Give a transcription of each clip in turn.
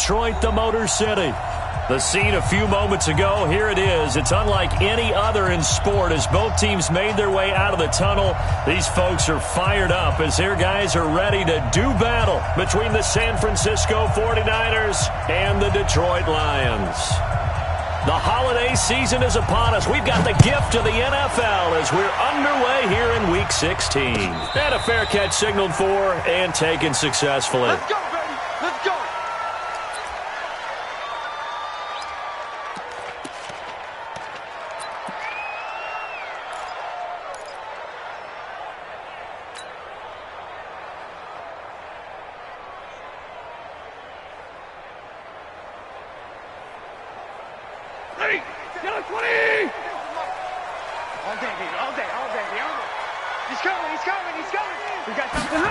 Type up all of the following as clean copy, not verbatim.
Detroit, the Motor City. The scene a few moments ago, here it is. It's unlike any other in sport as both teams made their way out of the tunnel. These folks are fired up as their guys are ready to do battle between the San Francisco 49ers and the Detroit Lions. The holiday season is upon us. We've got the gift of the NFL as we're underway here in Week 16. And a fair catch signaled for and taken successfully. Let's go, baby. Let's go. Ready? Get on 20! All day, baby. All day. He's coming. We got something.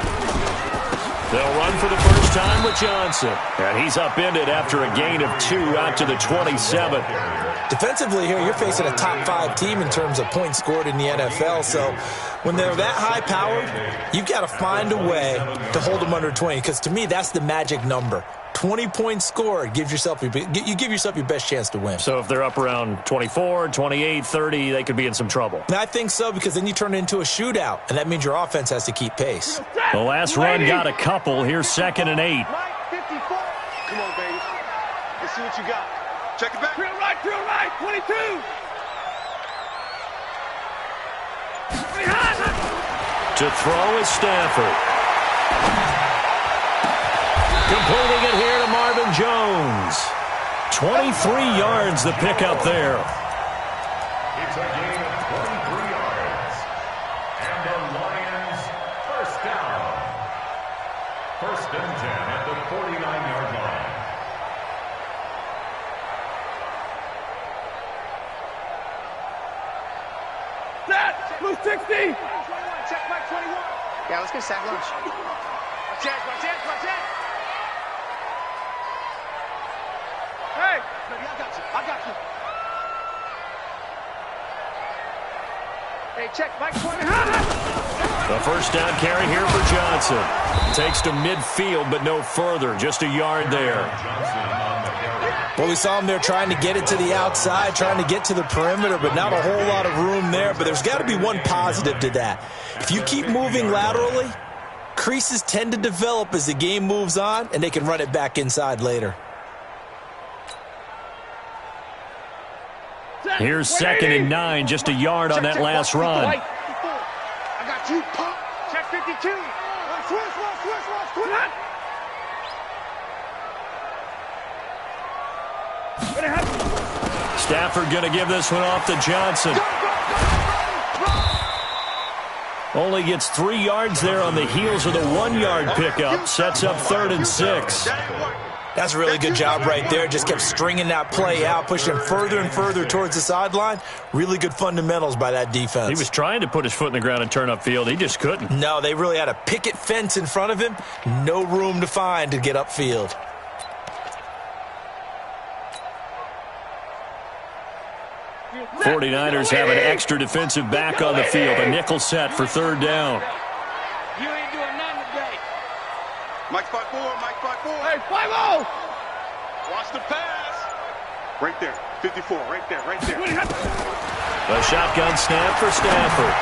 They'll run for the first time with Johnson. And he's upended after a gain of 2 out to the 27. Defensively here, you're facing a top 5 team in terms of points scored in the NFL. So when they're that high-powered, you've got to find a way to hold them under 20. Because to me, that's the magic number. 20 points scored, you give yourself your best chance to win. So if they're up around 24, 28, 30, they could be in some trouble. And I think so, because then you turn it into a shootout, and that means your offense has to keep pace. The last run got a couple. Here's 2nd and 8. Come on, baby. Let's see what you got. Check it back. Drill right. 22. To throw is Stafford. Completing it here to Marvin Jones. 23 yards the pickup there. It's a gain of 23 yards. And the Lions first down. 1st and 10 at the 49-yard line. Set. Blue 60. Check back 21. Yeah, let's get sack lunch. Watch it. Hey, baby, I got you. Hey, check, Mike 20. The first down carry here for Johnson. Takes to midfield, but no further. Just a yard there. Well, we saw him there trying to get it to the outside, trying to get to the perimeter, but not a whole lot of room there. But there's got to be one positive to that. If you keep moving laterally, creases tend to develop as the game moves on, and they can run it back inside later. Here's 2nd and 9, just a yard on that last run. I got you. Pump. Check 52. Stafford going to give this one off to Johnson. Only gets 3 yards there on the heels of the 1-yard pickup. Sets up 3rd and 6. That's a really good job right there. Just kept stringing that play out, pushing further and further towards the sideline. Really good fundamentals by that defense. He was trying to put his foot in the ground and turn upfield. He just couldn't. No, they really had a picket fence in front of him. No room to find to get upfield. The 49ers have an extra defensive back on the field. A nickel set for 3rd down. You ain't doing nothing today. Mike 5-4. Hey, 5-0. Watch the pass. Right there. 54. Right there. A shotgun snap for Stafford.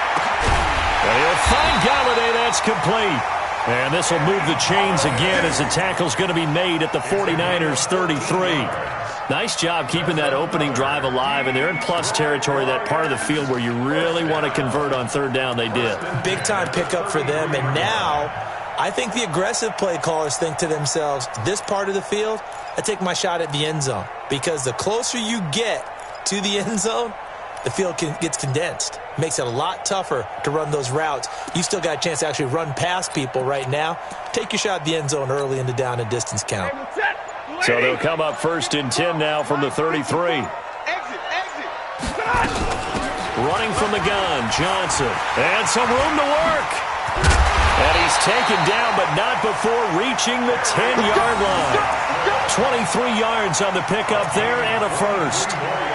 And he'll find Galladay. That's complete. And this will move the chains again as the tackle's going to be made at the 49ers 33. Nice job keeping that opening drive alive, and they're in plus territory, that part of the field where you really want to convert on 3rd down. They did. Big-time pickup for them, and now I think the aggressive play callers think to themselves, this part of the field, I take my shot at the end zone, because the closer you get to the end zone, the field gets condensed. Makes it a lot tougher to run those routes. You still got a chance to actually run past people right now. Take your shot at the end zone early in the down and distance count. So they'll come up 1st and 10 now from the 33. Exit. Running from the gun, Johnson. And some room to work. And he's taken down, but not before reaching the 10-yard line. 23 yards on the pickup there and a first.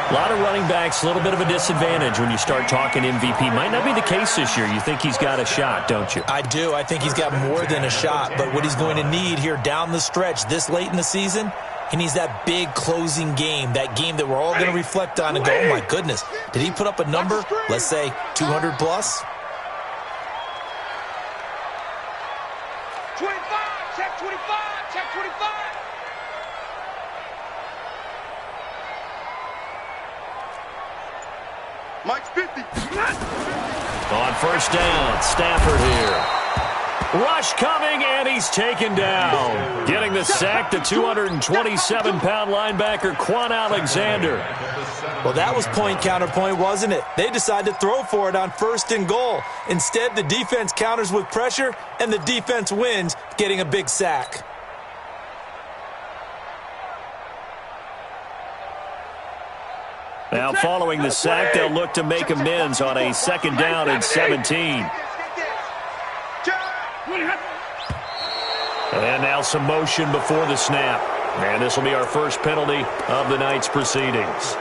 A lot of running backs, a little bit of a disadvantage when you start talking MVP. Might not be the case this year. You think he's got a shot, don't you? I do. I think he's got more than a shot. But what he's going to need here down the stretch this late in the season He needs that big closing game, that game that we're all going to reflect on and go, oh, my goodness, did he put up a number, let's say 200 plus? 25, check 25, check 25. Mike's 50. On first down, Stafford here. Rush coming, and he's taken down. Getting the sack, the 227-pound linebacker, Quan Alexander. Well, that was point counterpoint, wasn't it? They decided to throw for it on first and goal. Instead, the defense counters with pressure, and the defense wins, getting a big sack. Now, following the sack, they'll look to make amends on a second down and 17. And now some motion before the snap. And this will be our first penalty of the night's proceedings.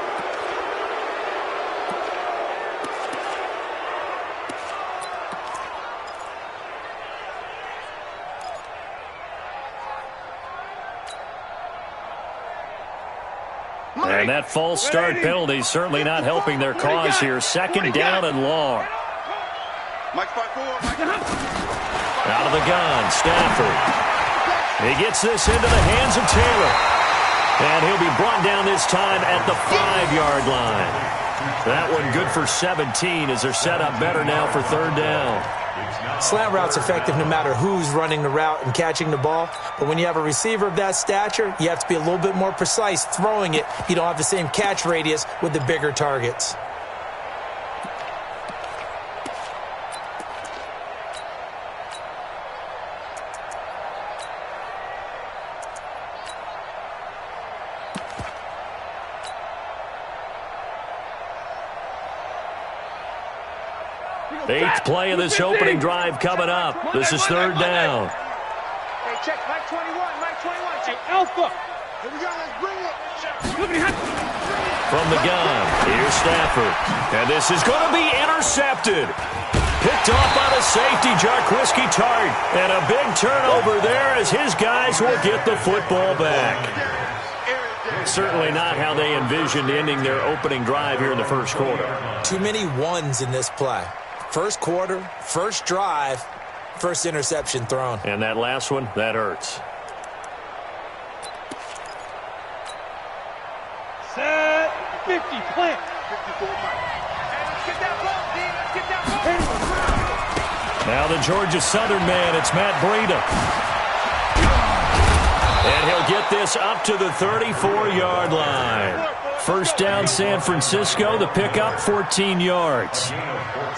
And that false start penalty certainly not helping their cause here. Second down and long. Out of the gun, Stafford. He gets this into the hands of Taylor. And he'll be brought down this time at the 5-yard line. That one good for 17 as they're set up better now for third down. Slant route's effective no matter who's running the route and catching the ball. But when you have a receiver of that stature, you have to be a little bit more precise throwing it. You don't have the same catch radius with the bigger targets. Eighth play of this opening drive coming up. This is third down. Hey, check Mike 21, Mike 21. Hey, Alpha. Here we go, let's bring it. From the gun, here's Stafford. And this is going to be intercepted. Picked off by the safety, Jarquiski Tart. And a big turnover there as his guys will get the football back. Certainly not how they envisioned ending their opening drive here in the first quarter. Too many ones in this play. First quarter, first drive, first interception thrown. And that last one, that hurts. Set 50, plant. 54 Mike. Get that ball, D. Get that ball. Now the Georgia Southern man, it's Matt Breida. And he'll get this up to the 34-yard line. First down, San Francisco. The pickup, 14 yards.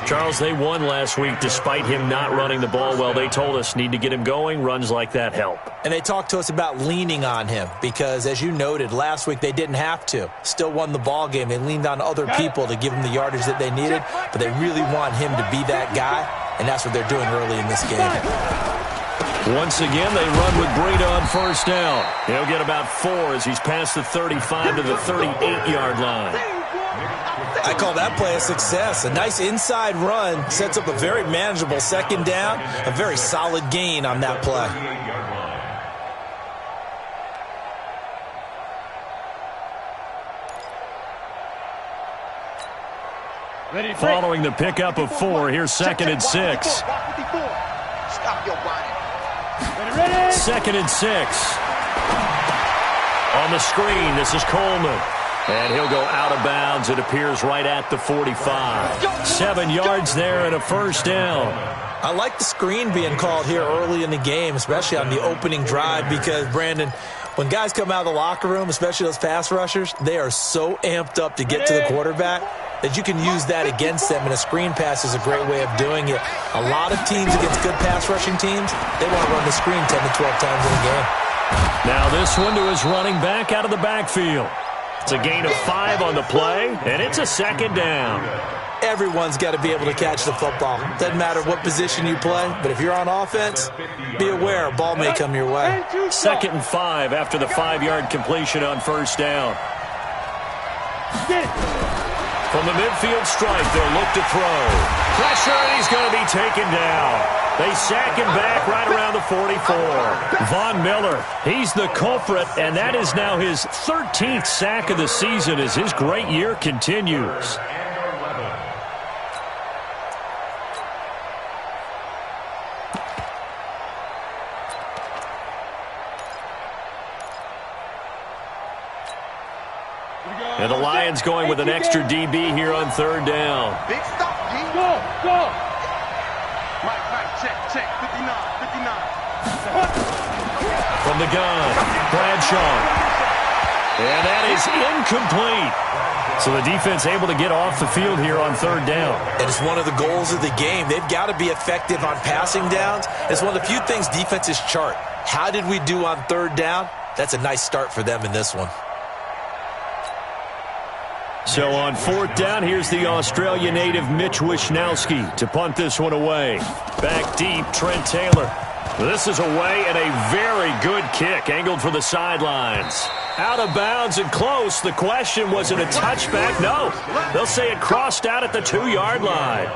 Charles, they won last week despite him not running the ball well. They told us need to get him going. Runs like that help. And they talked to us about leaning on him because, as you noted, last week they didn't have to. Still won the ball game. They leaned on other people to give them the yardage that they needed, but they really want him to be that guy, and that's what they're doing early in this game. Once again, they run with Breida on first down. He'll get about 4 as he's past the 35 to the 38-yard line. I call that play a success. A nice inside run sets up a very manageable second down, a very solid gain on that play. Following the pickup of 4, here's second and 6. Stop your body. Second and 6. On the screen, this is Coleman. And he'll go out of bounds, it appears, right at the 45. 7 yards there and a first down. I like the screen being called here early in the game, especially on the opening drive, because, Brandon, when guys come out of the locker room, especially those pass rushers, they are so amped up to get to the quarterback that you can use that against them, and a screen pass is a great way of doing it. A lot of teams against good pass rushing teams, they want to run the screen 10 to 12 times in a game. Now this one to his running back out of the backfield. It's a gain of 5 on the play, and it's a second down. Everyone's got to be able to catch the football. Doesn't matter what position you play, but if you're on offense, be aware a ball may come your way. Second and 5 after the 5-yard completion on first down. From the midfield stripe, they'll look to throw. Pressure, and he's going to be taken down. They sack him back right around the 44. Von Miller, he's the culprit, and that is now his 13th sack of the season as his great year continues. And the Lions going with an extra DB here on third down. Big stop, G. Go. Mike, check, 59. From the gun, Bradshaw. And that is incomplete. So the defense able to get off the field here on third down. And it's one of the goals of the game. They've got to be effective on passing downs. It's one of the few things defenses chart. How did we do on third down? That's a nice start for them in this one. So on fourth down, here's the Australia native Mitch Wishnowski to punt this one away. Back deep, Trent Taylor. This is away and a very good kick, angled for the sidelines. Out of bounds and close. The question, was it a touchback? No. They'll say it crossed out at the 2-yard line.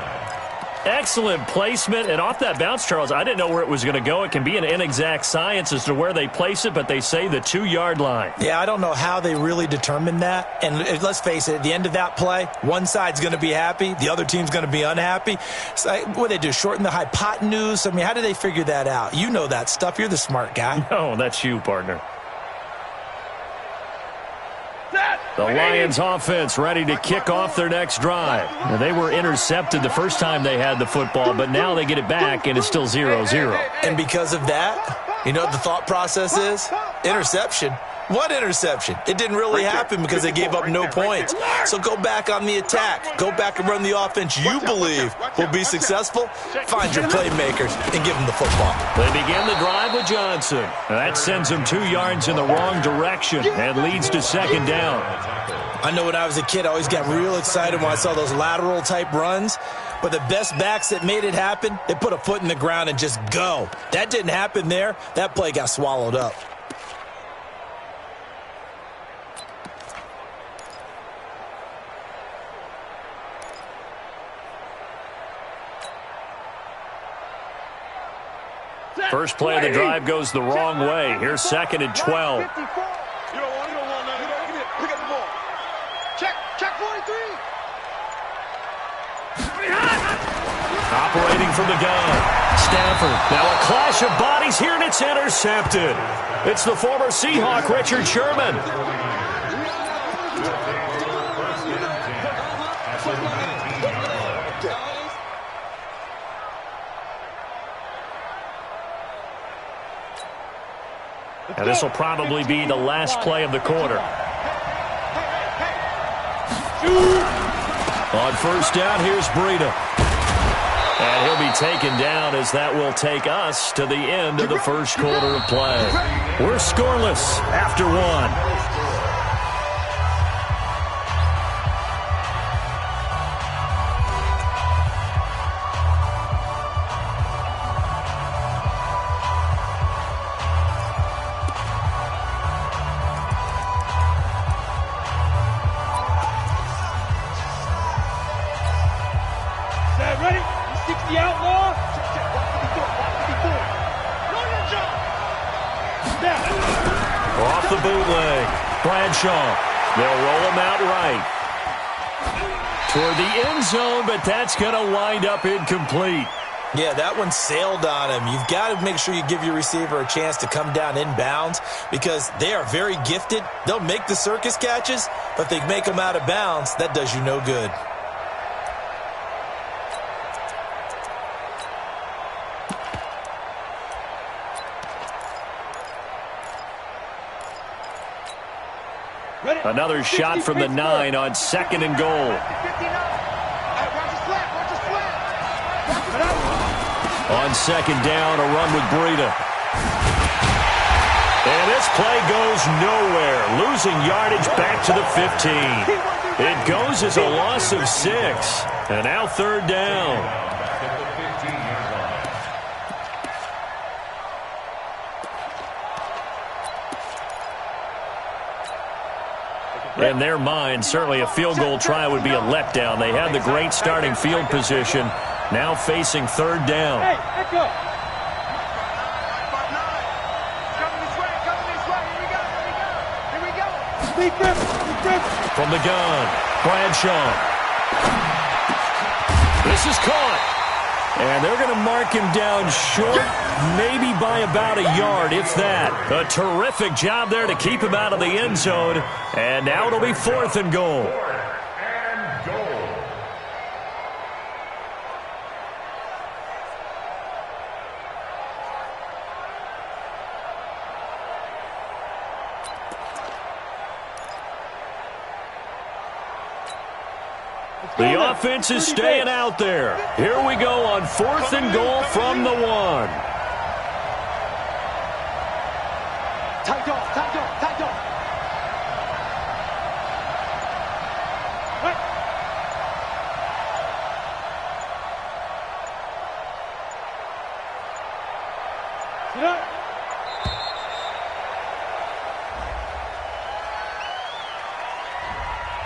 Excellent placement, and off that bounce, Charles, I didn't know where it was going to go. It can be an inexact science as to where they place it, but they say the 2-yard line. Yeah, I don't know how they really determined that. And let's face it, at the end of that play, one side's going to be happy, the other team's going to be unhappy. So, what do they do, shorten the hypotenuse? I mean, how do they figure that out? You know that stuff. You're the smart guy. No, that's you, partner. The Lions offense ready to kick off their next drive. Now, they were intercepted the first time they had the football, but now they get it back, and it's still 0-0. And because of that, you know what the thought process is? Interception. What interception? It didn't really happen because they gave up no points. So go back on the attack. Go back and run the offense you believe will be successful. Find your playmakers and give them the football. They begin the drive with Johnson. Now that sends them 2 yards in the wrong direction and leads to second down. I know when I was a kid, I always got real excited when I saw those lateral-type runs. But the best backs that made it happen, they put a foot in the ground and just go. That didn't happen there. That play got swallowed up. First play of the drive goes the wrong way. Here's second and 12. You don't want nothing. Pick up the ball. Check 43. Operating from the gun. Stafford. Now a clash of bodies here, and it's intercepted. It's the former Seahawk, Richard Sherman. And this will probably be the last play of the quarter. On first down, here's Breida. And he'll be taken down as that will take us to the end of the first quarter of play. We're scoreless after one. Off the bootleg. Bradshaw. They'll roll him out right. Toward the end zone, but that's going to wind up incomplete. Yeah, that one sailed on him. You've got to make sure you give your receiver a chance to come down inbounds because they are very gifted. They'll make the circus catches, but if they make them out of bounds, that does you no good. Another shot from the 9 on second and goal. On second down, a run with Breida. And this play goes nowhere. Losing yardage back to the 15. It goes as a loss of 6. And now third down. In their mind, certainly a field goal try would be a letdown. They had the great starting field position, now facing third down. Hey, let's go. Coming this way, here we go. Speak this. From the gun, Bradshaw. This is caught. And they're going to mark him down short, maybe by about a yard, if that. A terrific job there to keep him out of the end zone. And now it'll be 4th and goal. The offense is staying out there. Here we go on 4th and goal from the 1. Tight dog. Right. Sit up.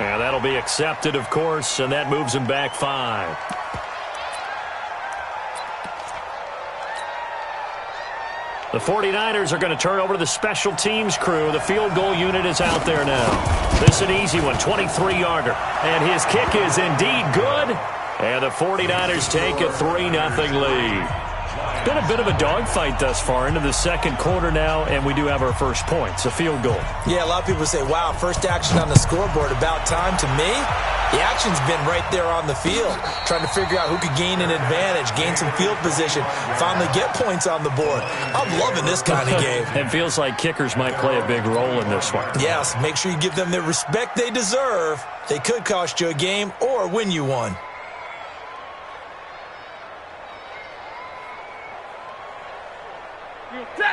And that'll be accepted, of course, and that moves him back 5. The 49ers are going to turn over to the special teams crew. The field goal unit is out there now. This is an easy one, 23-yarder. And his kick is indeed good. And the 49ers take a 3-0 lead. Been a bit of a dogfight thus far into the second quarter now, and we do have our first point. It's a field goal. Yeah, a lot of people say, wow, first action on the scoreboard, about time. To me, the action's been right there on the field, trying to figure out who could gain an advantage, gain some field position, finally get points on the board. I'm loving this kind of game. It feels like kickers might play a big role in this one. Yes, make sure you give them the respect they deserve. They could cost you a game or win you one.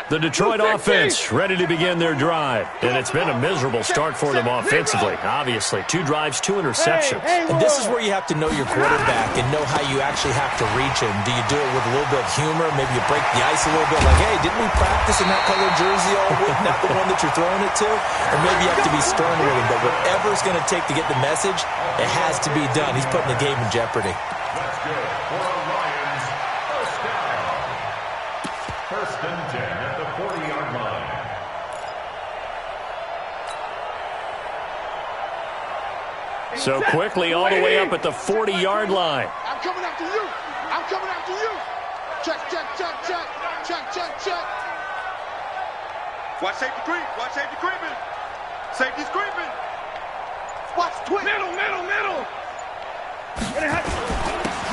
The Detroit offense ready to begin their drive. And it's been a miserable start for them offensively, obviously. 2 drives, 2 interceptions. And this is where you have to know your quarterback and know how you actually have to reach him. Do you do it with a little bit of humor? Maybe you break the ice a little bit, like, hey, didn't we practice in that colored jersey all week? Not the one that you're throwing it to? Or maybe you have to be stern with him. But whatever it's going to take to get the message, it has to be done. He's putting the game in jeopardy. That's good for a Lions first down. 1st and 10 at the 40-yard line. So quickly all the way up at the 40-yard line. I'm coming after you. Check. Watch safety creeping. Safety's creeping. Watch twitch. Middle.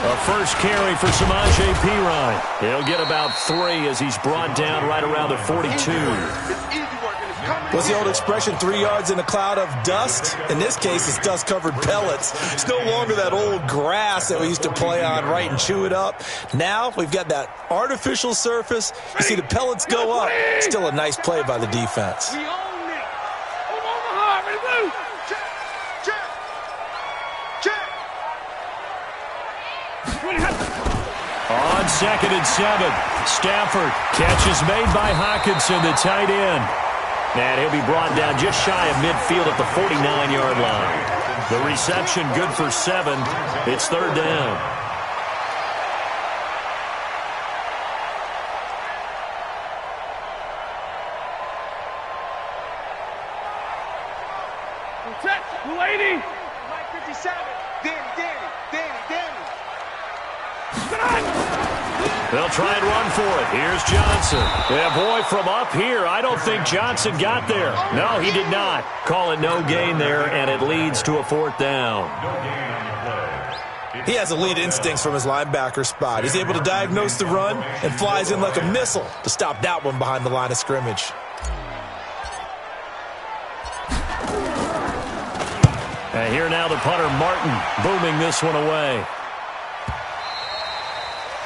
A first carry for Samaje Perine. He'll get about 3 as he's brought down right around the 42. It's easy work, and it's coming. What's the old expression, 3 yards in a cloud of dust? In this case, it's dust-covered pellets. It's no longer that old grass that we used to play on, right, and chew it up. Now we've got that artificial surface. You see the pellets go up. Still a nice play by the defense. We own it. Omaha, ready to move. Check. On 2nd and 7, Stafford. Catch is made by Hockenson, the tight end. And he'll be brought down just shy of midfield at the 49-yard line. The reception good for 7. It's 3rd down. Lady. Mike 57. Danny. They'll try and run for it. Here's Johnson. Yeah, boy, from up here, I don't think Johnson got there. No, he did not. Call it no gain there, and it leads to a 4th down. He has elite instincts from his linebacker spot. He's able to diagnose the run and flies in like a missile to stop that one behind the line of scrimmage. And here now the punter, Martin, booming this one away.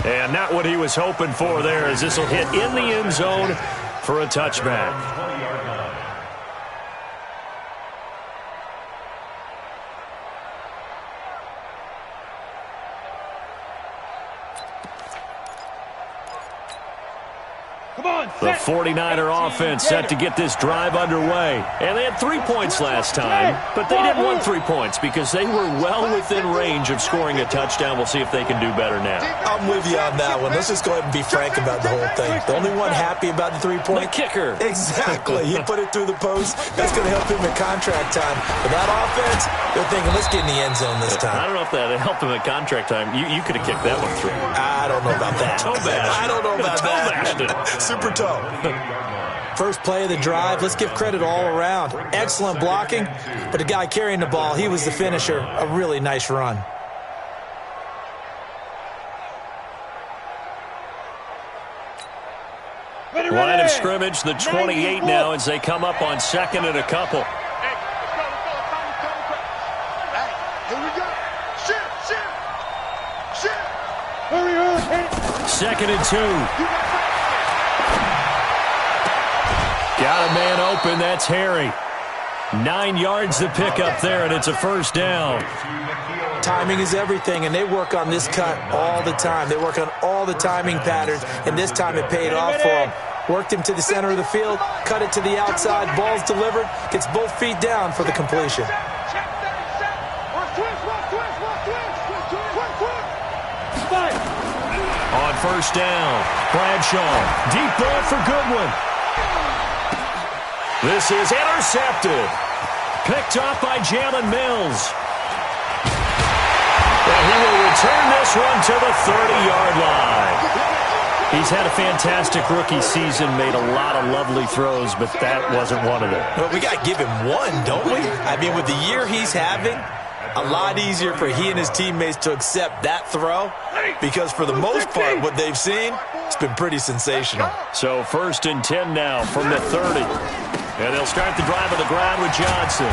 And not what he was hoping for there, as this will hit in the end zone for a touchback. Come The 49er offense set to get this drive underway. And they had 3 points last time, but they didn't want 3 points because they were well within range of scoring a touchdown. We'll see if they can do better now. I'm with you on that one. Let's just go ahead and be frank about the whole thing. The only one happy about the 3-point? The kicker. Exactly. He put it through the post. That's going to help him in contract time. But that offense, they're thinking, let's get in the end zone this time. I don't know if that helped him at contract time. You could have kicked that one through. I don't know about that. I don't know about that. Super toe. First play of the drive. Let's give credit all around. Excellent blocking, but the guy carrying the ball, he was the finisher. A really nice run. Line of scrimmage, the 28 now as they come up on second and a couple. Second and 2. Got a man open. That's Harry. 9 yards to pick up there, and it's a first down. Timing is everything, and they work on this cut all the time. They work on all the timing patterns, and this time it paid off for them. Worked him to the center of the field, cut it to the outside, ball's delivered, gets both feet down for the completion. On first down, Bradshaw. Deep ball for Goodwin. This is intercepted. Picked off by Jalen Mills. And he will return this one to the 30-yard line. He's had a fantastic rookie season, made a lot of lovely throws, but that wasn't one of them. Well, we got to give him one, don't we? I mean, with the year he's having, a lot easier for he and his teammates to accept that throw because for the most part, what they've seen, it's been pretty sensational. So first and 10 now from the 30. And they'll start the drive on the ground with Johnson.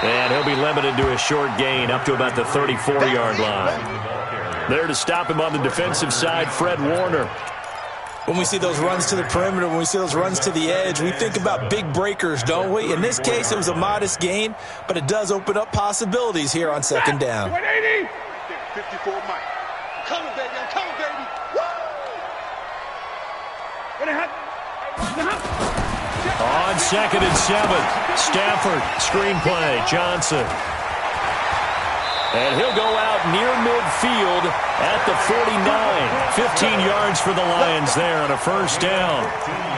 And he'll be limited to a short gain up to about the 34-yard line. There to stop him on the defensive side, Fred Warner. When we see those runs to the perimeter, when we see those runs to the edge, we think about big breakers, don't we? In this case, it was a modest gain, but it does open up possibilities here on second down. 180. 54 Mike. I'm coming, baby. I'm coming, baby. On second and 7, Stafford, screenplay, Johnson. And he'll go out near midfield at the 49. 15 yards for the Lions there on a first down.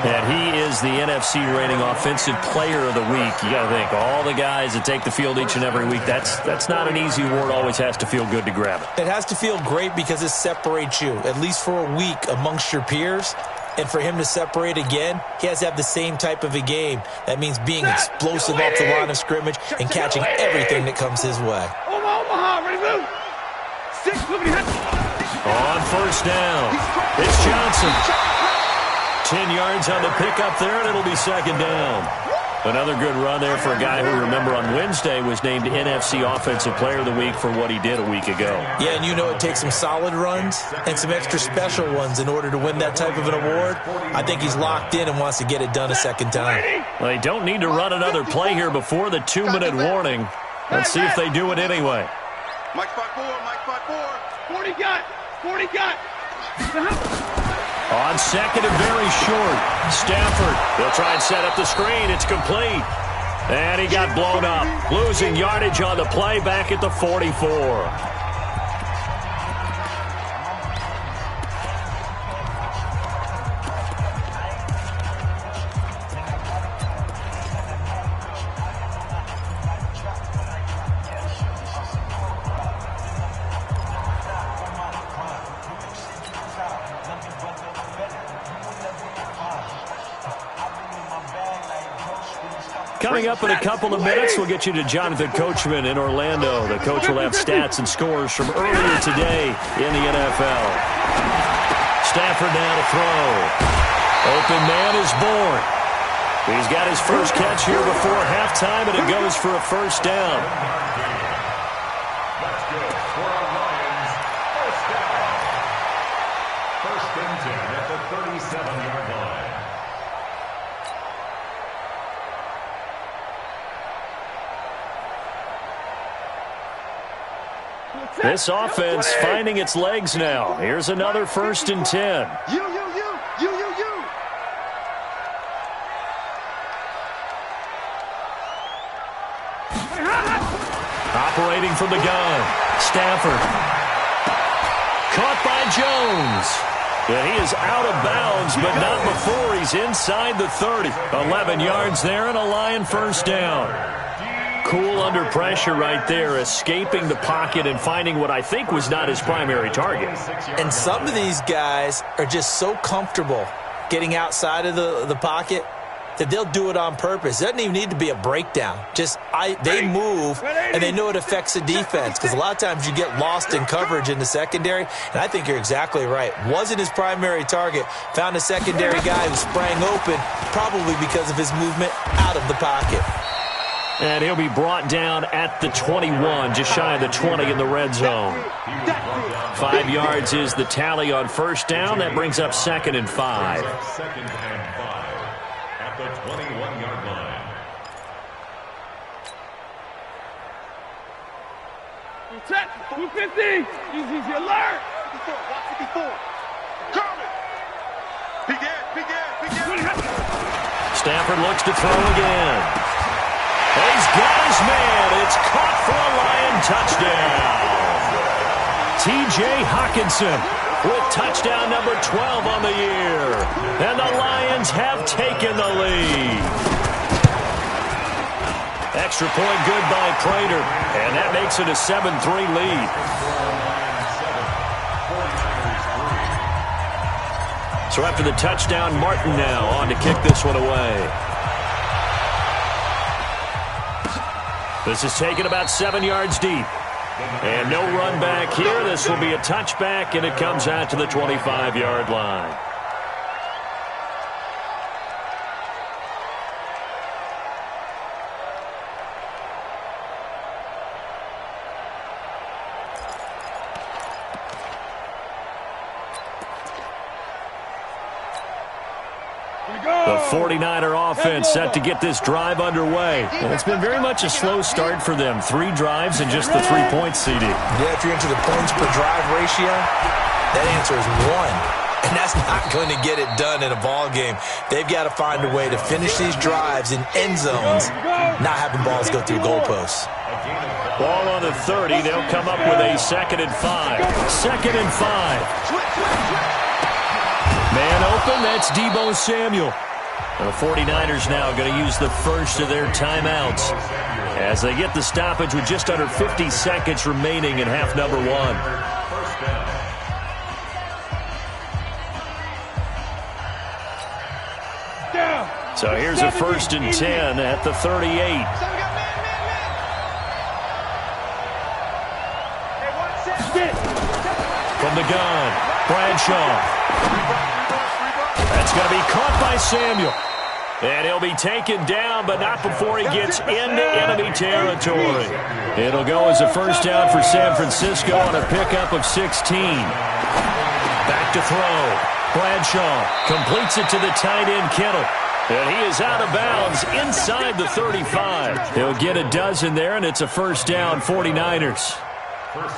And he is the NFC rating offensive player of the week. You got to think, all the guys that take the field each and every week, that's not an easy award. Always has to feel good to grab it. It has to feel great because it separates you, at least for a week, amongst your peers. And for him to separate again, he has to have the same type of a game. That means being explosive off the line of scrimmage and catching everything that comes his way. On first down, it's Johnson. 10 yards on the pickup there, and it'll be second down. Another good run there for a guy who, remember, on Wednesday was named NFC Offensive Player of the Week for what he did a week ago. Yeah, and you know it takes some solid runs and some extra special ones in order to win that type of an award. I think he's locked in and wants to get it done a second time. Well, they don't need to run another play here before the 2-minute warning. Let's see if they do it anyway. Mike 5-4, Mike 5-4. 40 got. 40 got. On second and very short, Stafford. They'll try and set up the screen. It's complete. And he got blown up. Losing yardage on the play back at the 44. Coming up in a couple of minutes, we'll get you to Jonathan Coachman in Orlando. The coach will have stats and scores from earlier today in the NFL. Stafford now to throw. Open man is born. He's got his first catch here before halftime, and it goes for a first down. That's good for our Lions. First down. First and 10 at the 37-yard line. This offense finding its legs now. Here's another first and 10. You. Operating from the gun, Stafford. Caught by Jones. And he is out of bounds, but not before he's inside the 30. 11 yards there and a Lion first down. Cool under pressure right there, escaping the pocket and finding what I think was not his primary target. And some of these guys are just so comfortable getting outside of the pocket that they'll do it on purpose. It doesn't even need to be a breakdown. They move, and they know it affects the defense, because a lot of times you get lost in coverage in the secondary, and I think you're exactly right. Wasn't his primary target. Found a secondary guy who sprang open, probably because of his movement out of the pocket. And he'll be brought down at the 21, just shy of the 20 in the red zone. 5 yards is the tally on first down. That brings up 2nd and 5. Second and 5 at the 21-yard line. Set, 250. Easy alert. 54. Coming. Begin. Stafford looks to throw again. He's got his man. It's caught for a Lion touchdown. T.J. Hawkinson with touchdown number 12 on the year. And the Lions have taken the lead. Extra point good by Prater. And that makes it a 7-3 lead. So after the touchdown, Martin now on to kick this one away. This is taken about 7 yards deep. And no run back here. This will be a touchback, and it comes out to the 25-yard line. The 49er offense set to get this drive underway. And it's been very much a slow start for them. 3 drives and just the 3 points, CD. Yeah, if you're into the points per drive ratio, that answer is 1. And that's not going to get it done in a ball game. They've got to find a way to finish these drives in end zones, not having balls go through goalposts. Ball on the 30. They'll come up with a 2nd and 5. 2nd and 5. Man open, that's Deebo Samuel. And the 49ers now going to use the first of their timeouts as they get the stoppage with just under 50 seconds remaining in half number 1. So here's a 1st and 10 at the 38. From the gun, Bradshaw. That's going to be caught by Samuel. And he'll be taken down, but not before he gets into enemy territory. It'll go as a first down for San Francisco on a pickup of 16. Back to throw. Bradshaw completes it to the tight end, Kittle. And he is out of bounds inside the 35. He'll get a dozen there, and it's a first down, 49ers.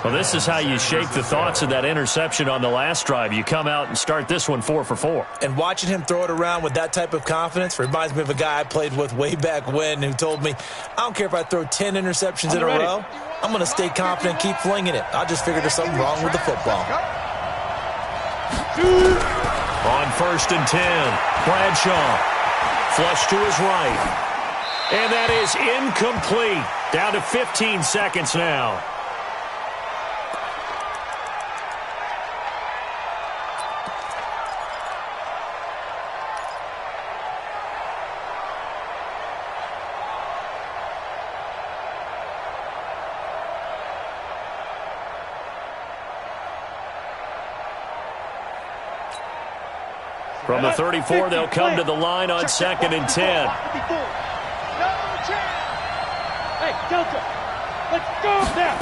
Well, this is how you shake the thoughts of that interception on the last drive. You come out and start this one 4 for 4. And watching him throw it around with that type of confidence reminds me of a guy I played with way back when who told me, I don't care if I throw 10 interceptions in a row. I'm going to stay confident, keep flinging it. I just figured there's something wrong with the football. On 1st and 10, Bradshaw flush to his right. And that is incomplete. Down to 15 seconds now. From the 34, they'll come to the line on 2nd and 10. Hey, Delta, let's go now.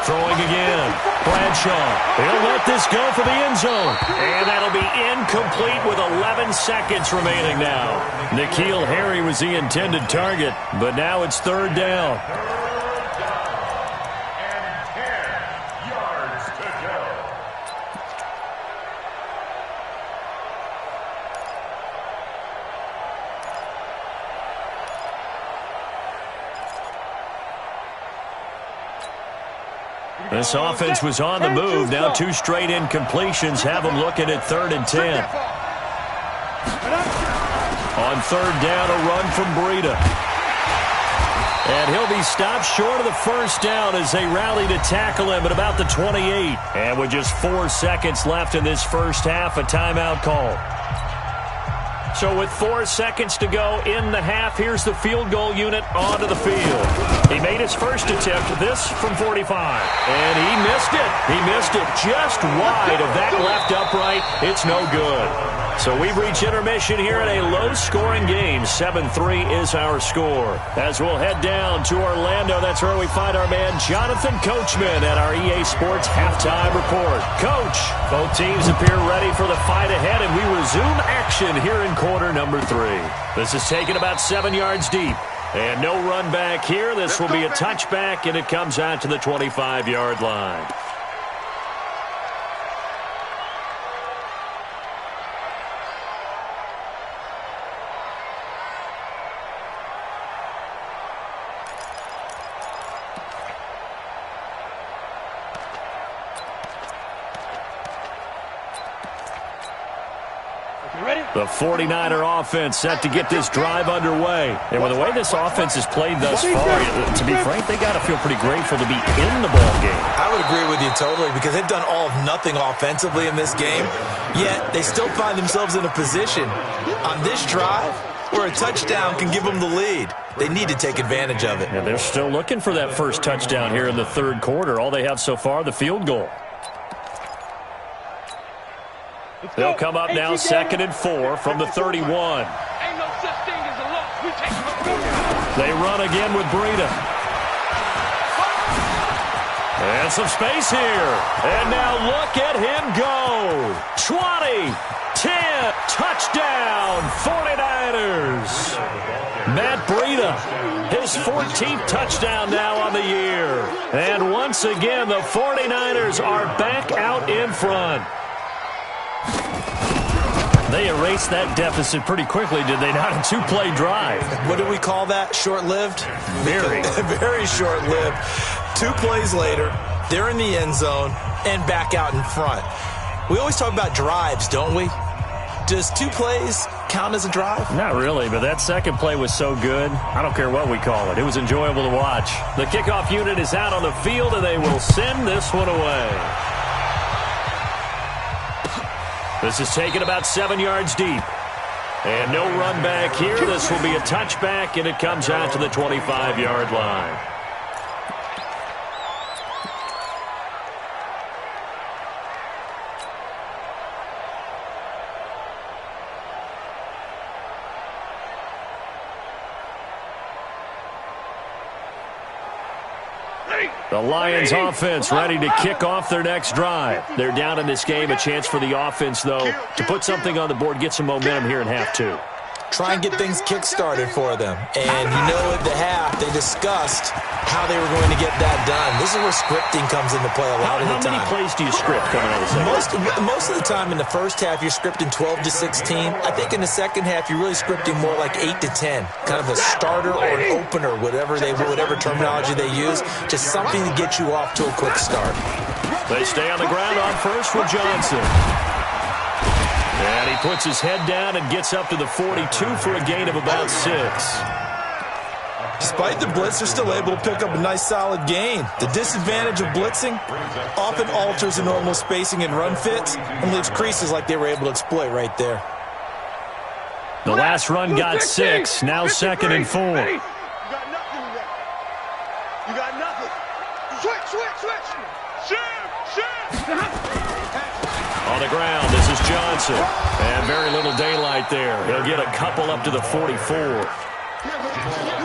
Throwing again. Bradshaw. He'll let this go for the end zone. And that'll be incomplete with 11 seconds remaining now. N'Keal Harry was the intended target, but now it's 3rd down. This offense was on the move. Now 2 straight incompletions have them looking at 3rd and 10. On 3rd down, a run from Breida. And he'll be stopped short of the first down as they rally to tackle him at about the 28. And with just 4 seconds left in this first half, a timeout call. So with 4 seconds to go in the half, here's the field goal unit onto the field. He made his first attempt, this from 45. And he missed it. He missed it just wide of that left upright. It's no good. So we've reached intermission here in a low-scoring game. 7-3 is our score. As we'll head down to Orlando, that's where we find our man Jonathan Coachman at our EA Sports Halftime Report. Coach, both teams appear ready for the fight ahead, and we resume action here in quarter number 3. This is taken about 7 yards deep. And no run back here. This will be a touchback, and it comes out to the 25-yard line. The 49er offense set to get this drive underway. And with the way this offense has played thus far, to be frank, they got to feel pretty grateful to be in the ball game. I would agree with you totally because they've done all of nothing offensively in this game, yet they still find themselves in a position on this drive where a touchdown can give them the lead. They need to take advantage of it. And they're still looking for that first touchdown here in the 3rd quarter. All they have so far, the field goal. They'll come up now 2nd and 4 from the 31. They run again with Breida. And some space here. And now look at him go. 20, 10, touchdown, 49ers. Matt Breida, his 14th touchdown now on the year. And once again, the 49ers are back out in front. They erased that deficit pretty quickly, did they not? A 2-play drive. What do we call that? Short-lived? Very. Very short-lived. 2 plays later, they're in the end zone and back out in front. We always talk about drives, don't we? Does 2 plays count as a drive? Not really, but that second play was so good. I don't care what we call it. It was enjoyable to watch. The kickoff unit is out on the field, and they will send this one away. This is taken about 7 yards deep. And no run back here. This will be a touchback, and it comes out to the 25-yard line. The Lions offense ready to kick off their next drive. They're down in this game. A chance for the offense, though, to put something on the board, get some momentum here in half 2. Try and get things kick-started for them. And you know at the half, they discussed how they were going to get that done. This is where scripting comes into play a lot of the time. How many plays do you script coming out of the second? Most of the time in the first half, you're scripting 12 to 16. I think in the second half, you're really scripting more like 8 to 10. Kind of a starter or an opener, whatever terminology they use. Just something to get you off to a quick start. They stay on the ground on first with Johnson. And he puts his head down and gets up to the 42 for a gain of about 6. Despite the blitz, they're still able to pick up a nice solid gain. The disadvantage of blitzing often alters the normal spacing and run fits and leaves creases like they were able to exploit right there. The last run got 6, now 2nd and 4. You got nothing in that. You got nothing. Switch. Shift. On the ground, this is Johnson. And very little daylight there. He'll get a couple up to the 44.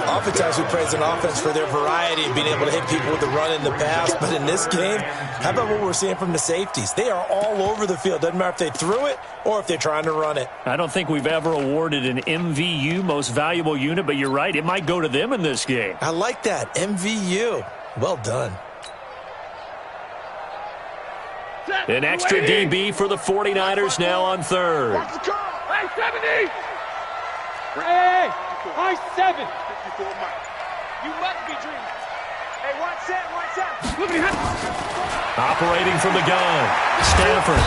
Oftentimes we praise an offense for their variety of being able to hit people with the run and the pass. But in this game, how about what we're seeing from the safeties? They are all over the field. Doesn't matter if they threw it or if they're trying to run it. I don't think we've ever awarded an MVU, most valuable unit, but you're right. It might go to them in this game. I like that. MVU. Well done. An extra DB for the 49ers now on 3rd. Hey, 70! Hey, I 7. You must be dreaming. Operating from the gun. Stanford.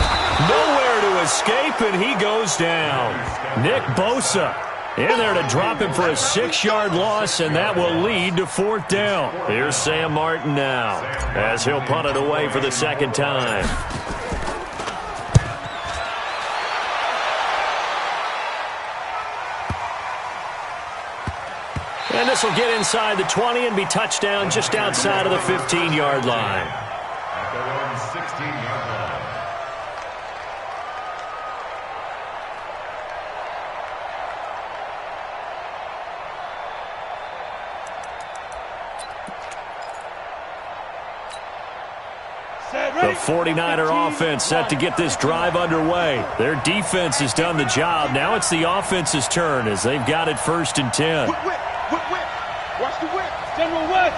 Nowhere to escape, and he goes down. Nick Bosa in there to drop him for a 6-yard loss, and that will lead to 4th down. Here's Sam Martin now as he'll punt it away for the second time. And this will get inside the 20 and be touchdown just outside of the 15-yard line. At their own 16-yard line. The 49er offense set to get this drive underway. Their defense has done the job. Now it's the offense's turn as they've got it 1st and 10. Whip. Watch the whip. General West.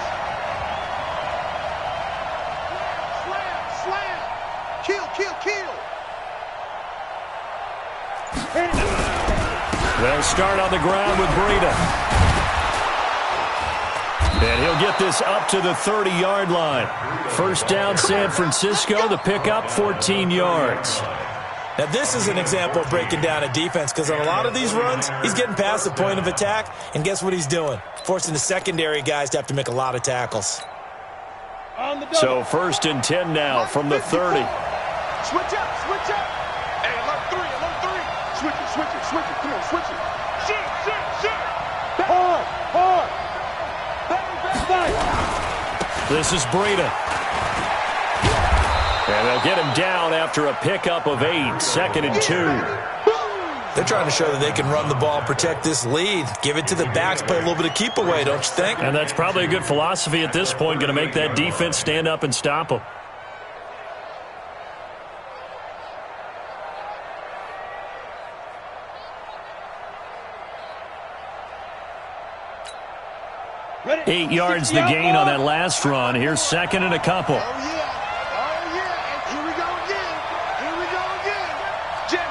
Slam. Kill. They'll start on the ground with Breida. And he'll get this up to the 30-yard line. 1st down, San Francisco. The pickup, 14 yards. Now, this is an example of breaking down a defense because on a lot of these runs, he's getting past the point of attack, and guess what he's doing? Forcing the secondary guys to have to make a lot of tackles. So 1st and 10 now from the 30. Switch up. Hey, alert 3. Switch it. Come on, switch it. Shit. Hard. This is Breida. And they'll get him down after a pickup of 8. 2nd and 2. They're trying to show that they can run the ball and protect this lead. Give it to the backs, play a little bit of keep away, don't you think? And that's probably a good philosophy at this point, going to make that defense stand up and stop them. Ready? 8 yards the gain on that last run. Here's 2nd and a couple. Oh, yeah. Here we go again. Jim.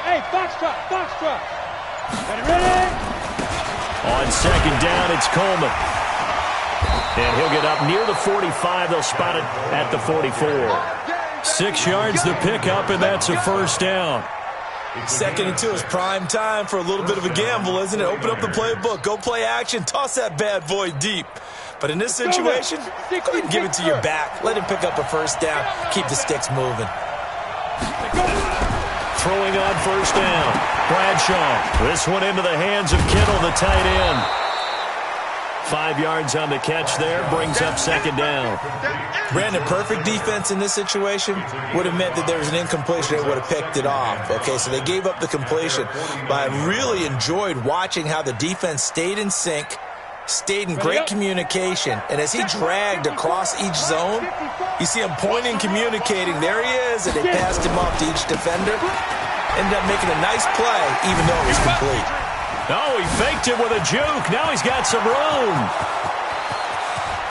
Hey, foxtrot. Ready? On 2nd down, it's Coleman. And he'll get up near the 45. They'll spot it at the 44. 6 yards the pickup, and that's a 1st down. 2nd and 2 is prime time for a little bit of a gamble, isn't it? Open up the playbook, go play action, toss that bad boy deep. But in this situation, go ahead and give it to your back. Let him pick up a 1st down. Keep the sticks moving. Throwing on 1st down. Bradshaw. This one into the hands of Kittle, the tight end. 5 yards on the catch there. Brings up 2nd down. Brandon, perfect defense in this situation would have meant that there was an incompletion. They would have picked it off. Okay, so they gave up the completion. But I really enjoyed watching how the defense stayed in sync, stayed in great communication, and as he dragged across each zone, you see him pointing, communicating. There he is, and they passed him off to each defender. Ended up making a nice play, even though it was complete. Oh, he faked it with a juke. Now he's got some room.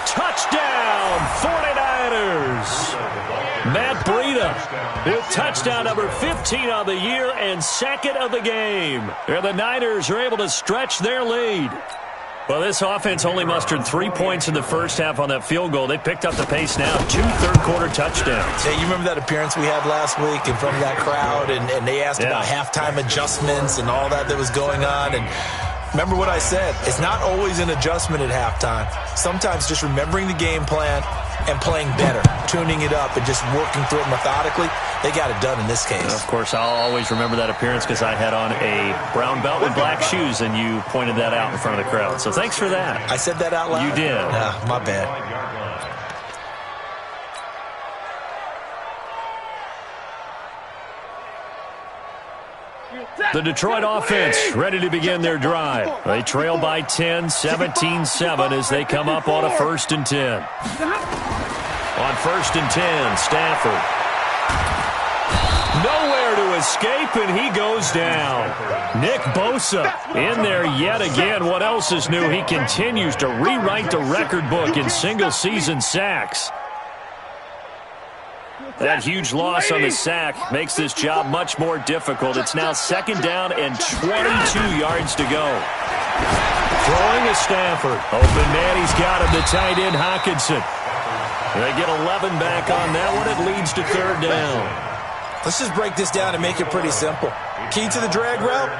Touchdown, 49ers. Matt Breida with touchdown number 15 on the year and 2nd of the game. And the Niners are able to stretch their lead. Well, this offense only mustered 3 points in the 1st half on that field goal. They picked up the pace now. 2 third-quarter touchdowns. Hey, you remember that appearance we had last week in front of that crowd, and they asked about halftime adjustments and all that was going on, and remember what I said. It's not always an adjustment at halftime. Sometimes just remembering the game plan and playing better, tuning it up and just working through it methodically. They got it done in this case. Of course, I'll always remember that appearance because I had on a brown belt with black shoes, and you pointed that out in front of the crowd. So thanks for that. I said that out loud? You did. My bad. The Detroit offense ready to begin their drive. They trail by 10, 17-7 as they come up on a 1st and 10. On 1st and 10, Stafford. Nowhere to escape, and he goes down. Nick Bosa in there yet again. What else is new? He continues to rewrite the record book in single-season sacks. That huge loss on the sack makes this job much more difficult. It's now 2nd down and 22 yards to go. Throwing to Stafford. Open man, he's got him. The tight end, Hockenson. They get 11 back on that one. It leads to third down. Let's just break this down and make it pretty simple. Key to the drag route,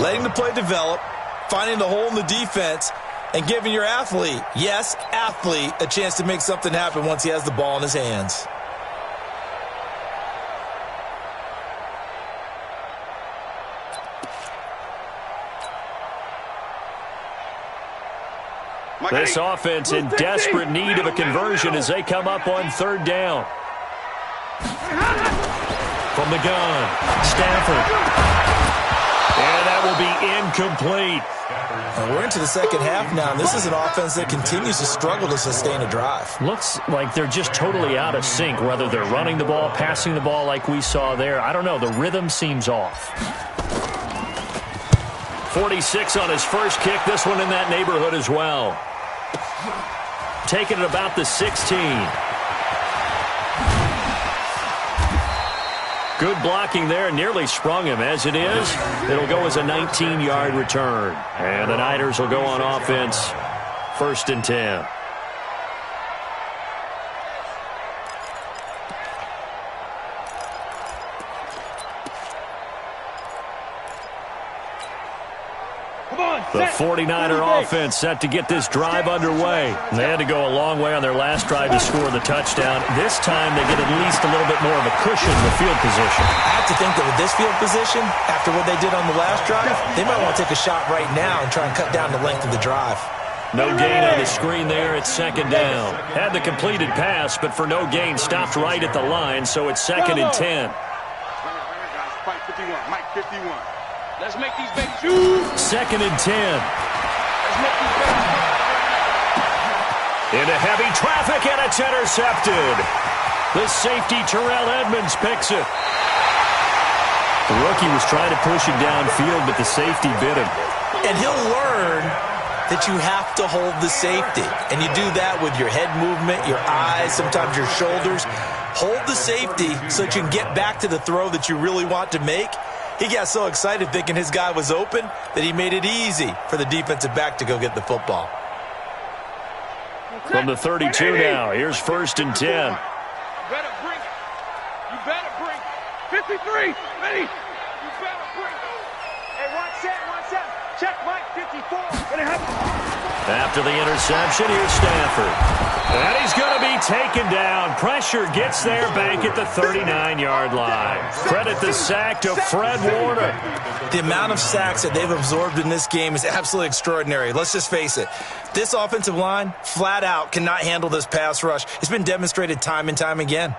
letting the play develop, finding the hole in the defense, and giving your athlete, yes, athlete, a chance to make something happen once he has the ball in his hands. This offense in desperate need of a conversion as they come up on third down. From the gun, Stafford. And that will be incomplete. And we're into the second half now, and this is an offense that continues to struggle to sustain a drive. Looks like they're just totally out of sync, whether they're running the ball, passing the ball like we saw there. I don't know. The rhythm seems off. 46 on his first kick. This one in that neighborhood as well. Taking it about the 16. Good blocking there. Nearly sprung him. As it is, it'll go as a 19-yard return. And the Niners will go on offense. 1st and 10. The 49er offense set to get this drive underway. They had to go a long way on their last drive to score the touchdown. This time they get at least a little bit more of a cushion with field position. I have to think that with this field position, after what they did on the last drive, they might want to take a shot right now and try and cut down the length of the drive. No gain on the screen there. It's 2nd down. Had the completed pass, but for no gain, stopped right at the line, so it's 2nd and 10. Mike 51. Mike 51. Let's make these babies shoot. 2nd and 10. Let's make these babies shoot. Into heavy traffic, and it's intercepted. The safety, Terrell Edmonds, picks it. The rookie was trying to push it downfield, but the safety bit him. And he'll learn that you have to hold the safety. And you do that with your head movement, your eyes, sometimes your shoulders. Hold the safety so that you can get back to the throw that you really want to make. He got so excited thinking his guy was open that he made it easy for the defensive back to go get the football. From the 32 now, here's 1st and 10. You better bring it. You better bring it. 53. Ready. You better bring it. Hey, 1-7. Check Mike 54. After the interception, here's Stafford. And he's going to be taken down. Pressure gets there back at the 39-yard line. Credit the sack to Fred Warner. The amount of sacks that they've absorbed in this game is absolutely extraordinary. Let's just face it. This offensive line, flat out, cannot handle this pass rush. It's been demonstrated time and time again.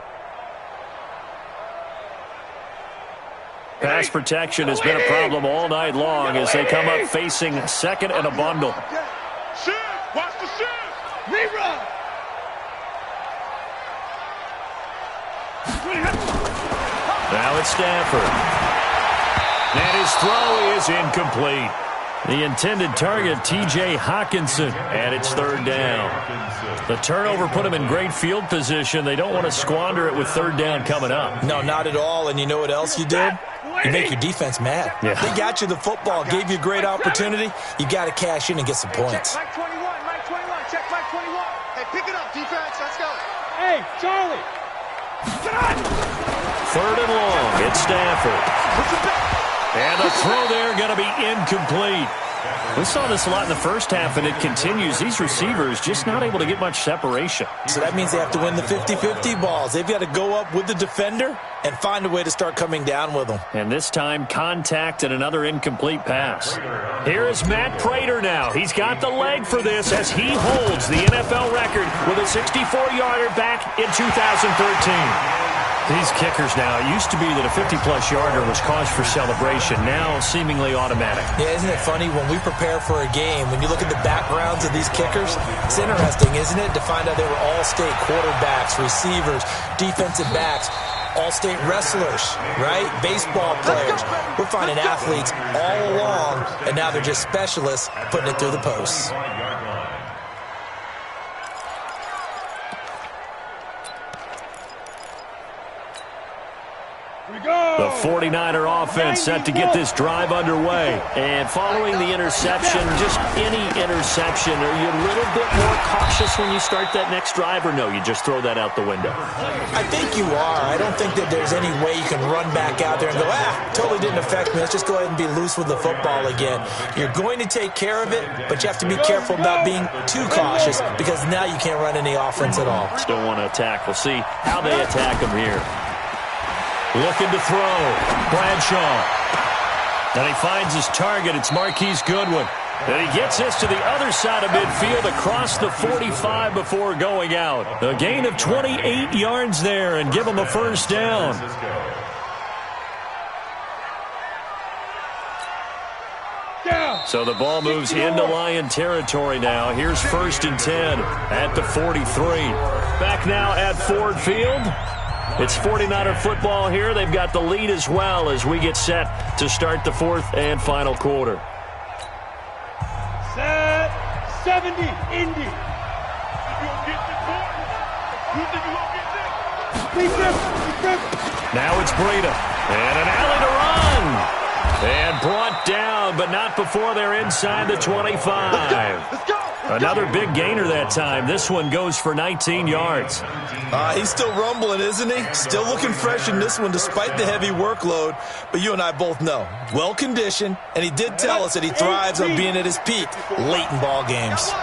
Pass protection has been a problem all night long as they come up facing 2nd and a bundle. Shift. Watch the shift. Rerun. Now it's Stafford. And his throw is incomplete. The intended target, T.J. Hockenson, and it's 3rd down. The turnover put him in great field position. They don't want to squander it with 3rd down coming up. No, not at all. And you know what else you did? You make your defense mad. Yeah. They got you the football, gave you a great opportunity. You got to cash in and get some points. Mike 21. Check Mike 21. Hey, pick it up, defense. Let's go. Hey, Charlie. 3rd and long. It's Stafford. And the throw there going to be incomplete. We saw this a lot in the first half, and it continues. These receivers just not able to get much separation. So that means they have to win the 50-50 balls. They've got to go up with the defender and find a way to start coming down with them. And this time, contact and another incomplete pass. Here is Matt Prater now. He's got the leg for this as he holds the NFL record with a 64-yarder back in 2013. These kickers now, it used to be that a 50-plus yarder was cause for celebration, now seemingly automatic. Yeah, isn't it funny when we prepare for a game, when you look at the backgrounds of these kickers, it's interesting, isn't it, to find out they were all-state quarterbacks, receivers, defensive backs, all-state wrestlers, right? Baseball players. We're finding athletes all along, and now they're just specialists putting it through the posts. The 49er offense set to get this drive underway. And following the interception, just any interception, are you a little bit more cautious when you start that next drive, or no, you just throw that out the window? I think you are. I don't think that there's any way you can run back out there and go, totally didn't affect me. Let's just go ahead and be loose with the football again. You're going to take care of it, but you have to be careful about being too cautious because now you can't run any offense at all. Still want to attack. We'll see how they attack him here. Looking to throw. Bradshaw. And he finds his target. It's Marquise Goodwin. And he gets this to the other side of midfield across the 45 before going out. A gain of 28 yards there and give him a first down. So the ball moves into Lion territory now. Here's 1st and 10 at the 43. Back now at Ford Field. It's 49er football here. They've got the lead as well as we get set to start the 4th and final quarter. Set 70, Indy. You gonna get this point? You think you gonna get this? Please, now it's Breida. And an alley to run. And brought down, but not before they're inside the 25. Let's go. Another big gainer that time. This one goes for 19 yards. He's still rumbling, isn't he? Still looking fresh in this one despite the heavy workload. But you and I both know, well-conditioned, and he did tell us that he thrives on being at his peak late in ball games.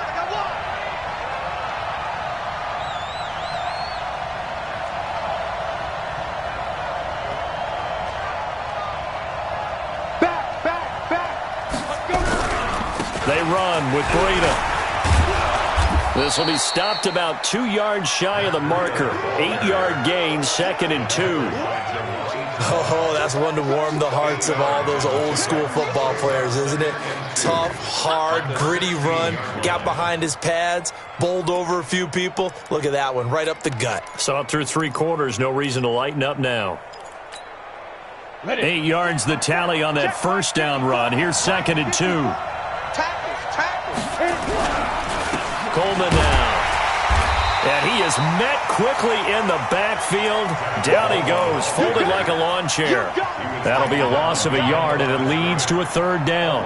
They run with Breida. This will be stopped about 2 yards shy of the marker. 8-yard gain, 2nd and 2. Oh, that's one to warm the hearts of all those old-school football players, isn't it? Tough, hard, gritty run. Got behind his pads, bowled over a few people. Look at that one, right up the gut. Saw it through 3 quarters. No reason to lighten up now. 8 yards the tally on that first down run. Here's 2nd and 2. Coleman now. And he is met quickly in the backfield. Down he goes, folded like a lawn chair. That'll be a loss of a yard, and it leads to a 3rd down.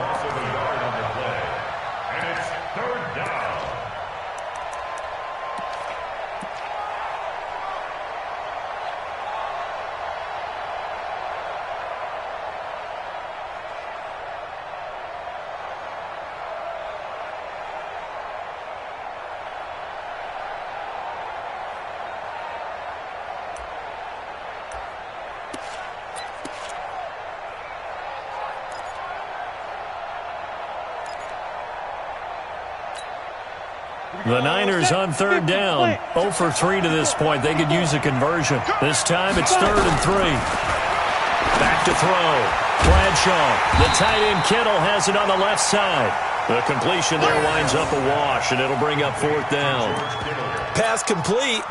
The Niners on 3rd down. 0 for 3 to this point. They could use a conversion. This time it's 3rd and 3. Back to throw. Bradshaw. The tight end Kittle has it on the left side. The completion there winds up a wash, and it'll bring up 4th down. Pass complete,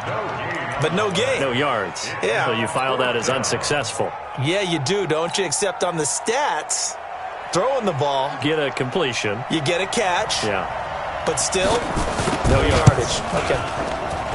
but no gain. No yards. Yeah. So you file that as unsuccessful. Yeah, you do, don't you? Except on the stats, throwing the ball. Get a completion. You get a catch. Yeah. But still, no yardage. Okay.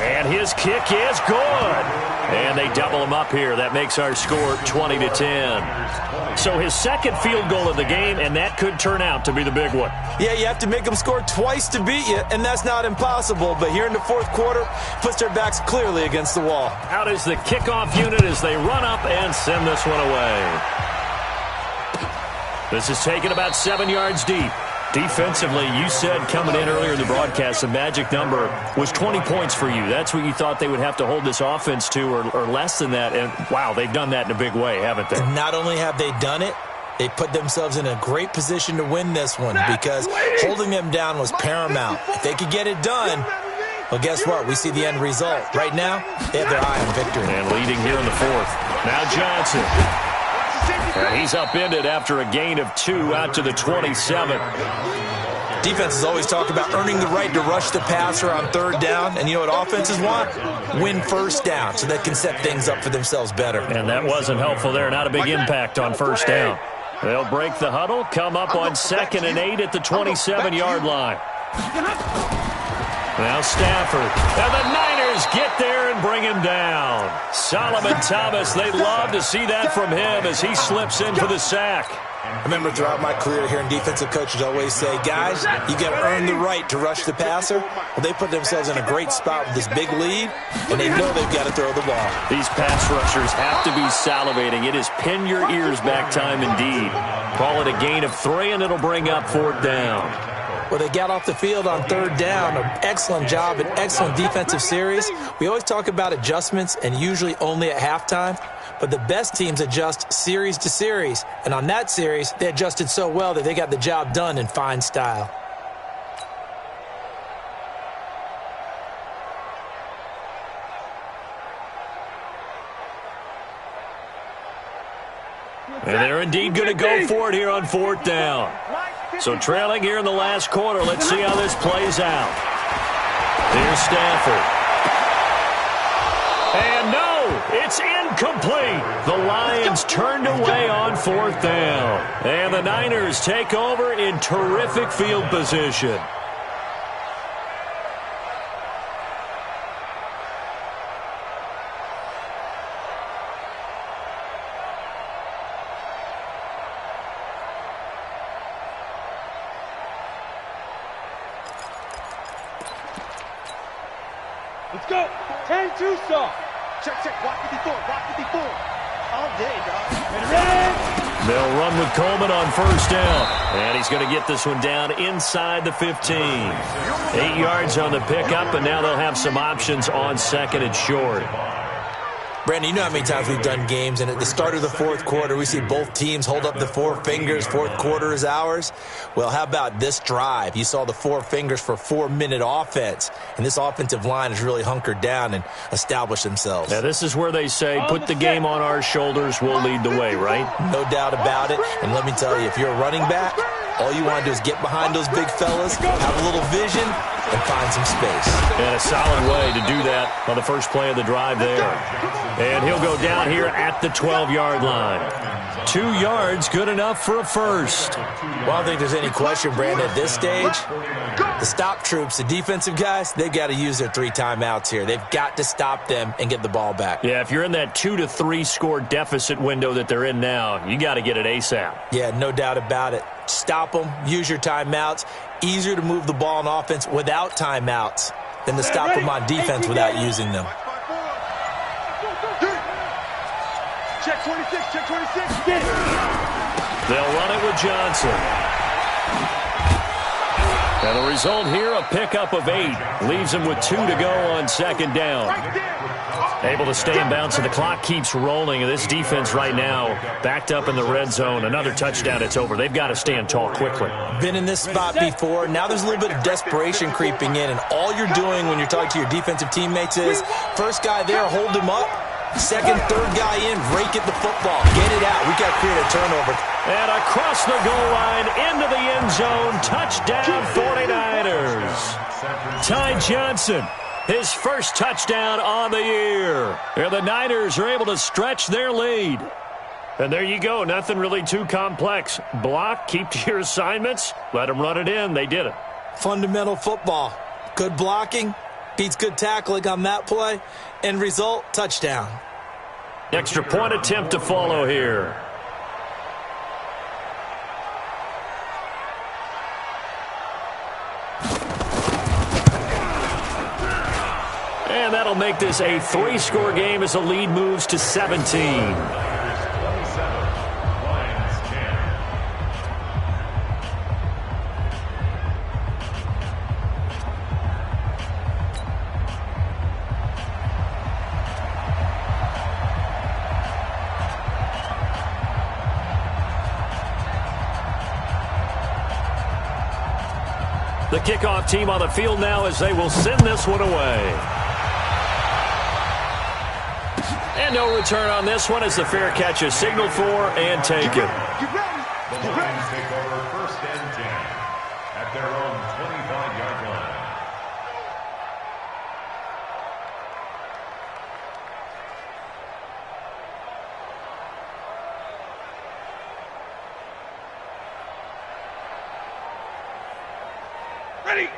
And his kick is good. And they double him up here. That makes our score 20-10. So his 2nd field goal of the game, and that could turn out to be the big one. Yeah, you have to make them score twice to beat you, and that's not impossible. But here in the 4th quarter, puts their backs clearly against the wall. Out is the kickoff unit as they run up and send this one away. This is taken about 7 yards deep. Defensively, you said coming in earlier in the broadcast, the magic number was 20 points for you. That's what you thought they would have to hold this offense to, or less than that. And, wow, they've done that in a big way, haven't they? And not only have they done it, they put themselves in a great position to win this one because holding them down was paramount. If they could get it done, well, guess what? We see the end result. Right now, they have their eye on victory. And leading here in the 4th. Now Johnson. And he's upended after a gain of 2 out to the 27. Defenses always talk about earning the right to rush the passer on 3rd down. And you know what offenses want? Win 1st down so they can set things up for themselves better. And that wasn't helpful there. Not a big impact on 1st down. They'll break the huddle, come up on 2nd and 8 at the 27-yard line. Now Stafford. And the Niners get there and bring him down. Solomon Thomas, they love to see that from him as he slips in for the sack. I remember throughout my career hearing defensive coaches always say, guys, you got to earn the right to rush the passer. Well, they put themselves in a great spot with this big lead, and they know they've got to throw the ball. These pass rushers have to be salivating. It is pin your ears back time indeed. Call it a gain of 3, and it'll bring up 4th down. Well, they got off the field on 3rd down. An excellent job, an excellent defensive series. We always talk about adjustments, and usually only at halftime. But the best teams adjust series to series. And on that series, they adjusted so well that they got the job done in fine style. And they're indeed going to go for it here on 4th down. So trailing here in the last quarter, let's see how this plays out. Here's Stafford. And no, it's incomplete. The Lions turned away on 4th down. And the Niners take over in terrific field position. Let's go. 10-2 saw. Check. Block 54. All day, dog. They'll run with Coleman on 1st down. And he's going to get this one down inside the 15. 8 yards on the pickup, and now they'll have some options on 2nd and short. Brandon, you know how many times we've done games, and at the start of the 4th quarter, we see both teams hold up the 4 fingers, 4th quarter is ours. Well, how about this drive? You saw the 4 fingers for 4-minute offense, and this offensive line has really hunkered down and established themselves. Now, this is where they say, put the game on our shoulders, we'll lead the way, right? No doubt about it, and let me tell you, if you're a running back, all you want to do is get behind those big fellas, have a little vision, and find some space. And a solid way to do that on the first play of the drive there. And he'll go down here at the 12-yard line. 2 yards, good enough for a first. Well, I don't think there's any question, Brandon, at this stage, the stop troops, the defensive guys, they've got to use their 3 timeouts here. They've got to stop them and get the ball back. Yeah, if you're in that 2 to 3 score deficit window that they're in now, you got to get it ASAP. Yeah, no doubt about it. Stop them, use your timeouts. Easier to move the ball on offense without timeouts than to stop them on defense without using them. Check 26. They'll run it with Johnson. And the result here, a pickup of 8. Leaves him with 2 to go on 2nd down. Able to stay in bounds, and the clock keeps rolling. And this defense right now backed up in the red zone. Another touchdown, it's over. They've got to stand tall quickly. Been in this spot before. Now there's a little bit of desperation creeping in. And all you're doing when you're talking to your defensive teammates is, first guy there, hold him up. Second, third guy in, rake at the football. Get it out. We got to create a turnover. And across the goal line, into the end zone. Touchdown, 49ers. Ty Johnson, his first touchdown on the year. And the Niners are able to stretch their lead. And there you go. Nothing really too complex. Block, keep to your assignments, let them run it in. They did it. Fundamental football. Good blocking beats good tackling on that play. End result, touchdown. Extra point attempt to follow here. And that'll make this a 3-score game as the lead moves to 17. The kickoff team on the field now as they will send this one away. And no return on this one as the fair catch is signaled for and taken. The Lions take over 1st and 10 at their own 25-yard line.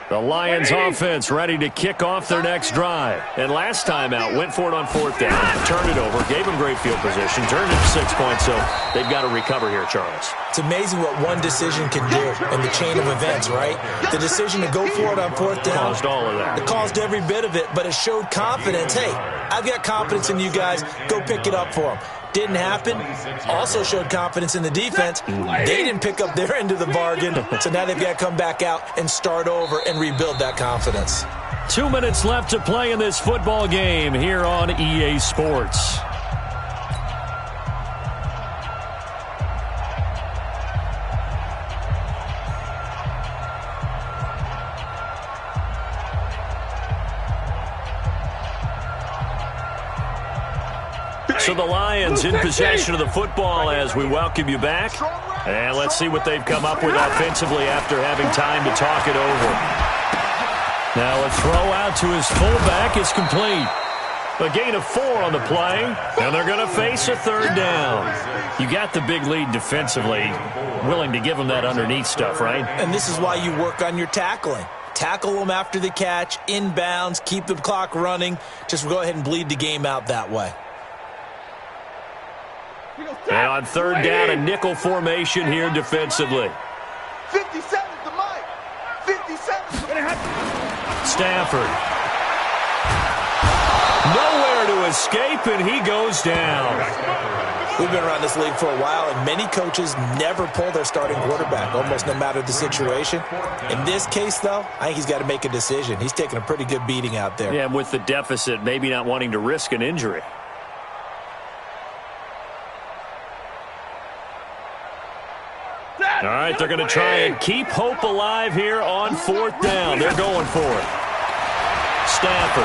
The Lions offense ready to kick off their next drive. And last time out, went for it on 4th down, turned it over, gave them great field position, turned it to 6 points, so they've got to recover here, Charles. It's amazing what one decision can do in the chain of events, right? The decision to go for it on 4th down. Caused all of that. It caused every bit of it, but it showed confidence. Hey, I've got confidence in you guys. Go pick it up for them. Didn't happen. Also showed confidence in the defense. They didn't pick up their end of the bargain, so now they've got to come back out and start over and rebuild that confidence. 2 minutes left to play in this football game here on EA Sports. So the Lions in possession of the football as we welcome you back. And let's see what they've come up with offensively after having time to talk it over. Now a throw out to his fullback is complete. A gain of 4 on the play, and they're going to face a 3rd down. You got the big lead defensively, willing to give them that underneath stuff, right? And this is why you work on your tackling. Tackle them after the catch, inbounds, keep the clock running. Just go ahead and bleed the game out that way. And on 3rd down, a nickel formation here defensively. 57's the mic. 57's the mic. Stafford. Nowhere to escape, and he goes down. We've been around this league for a while, and many coaches never pull their starting quarterback, almost no matter the situation. In this case, though, I think he's got to make a decision. He's taking a pretty good beating out there. Yeah, with the deficit, maybe not wanting to risk an injury. All right, they're going to try and keep hope alive here on 4th down. They're going for it. Stafford.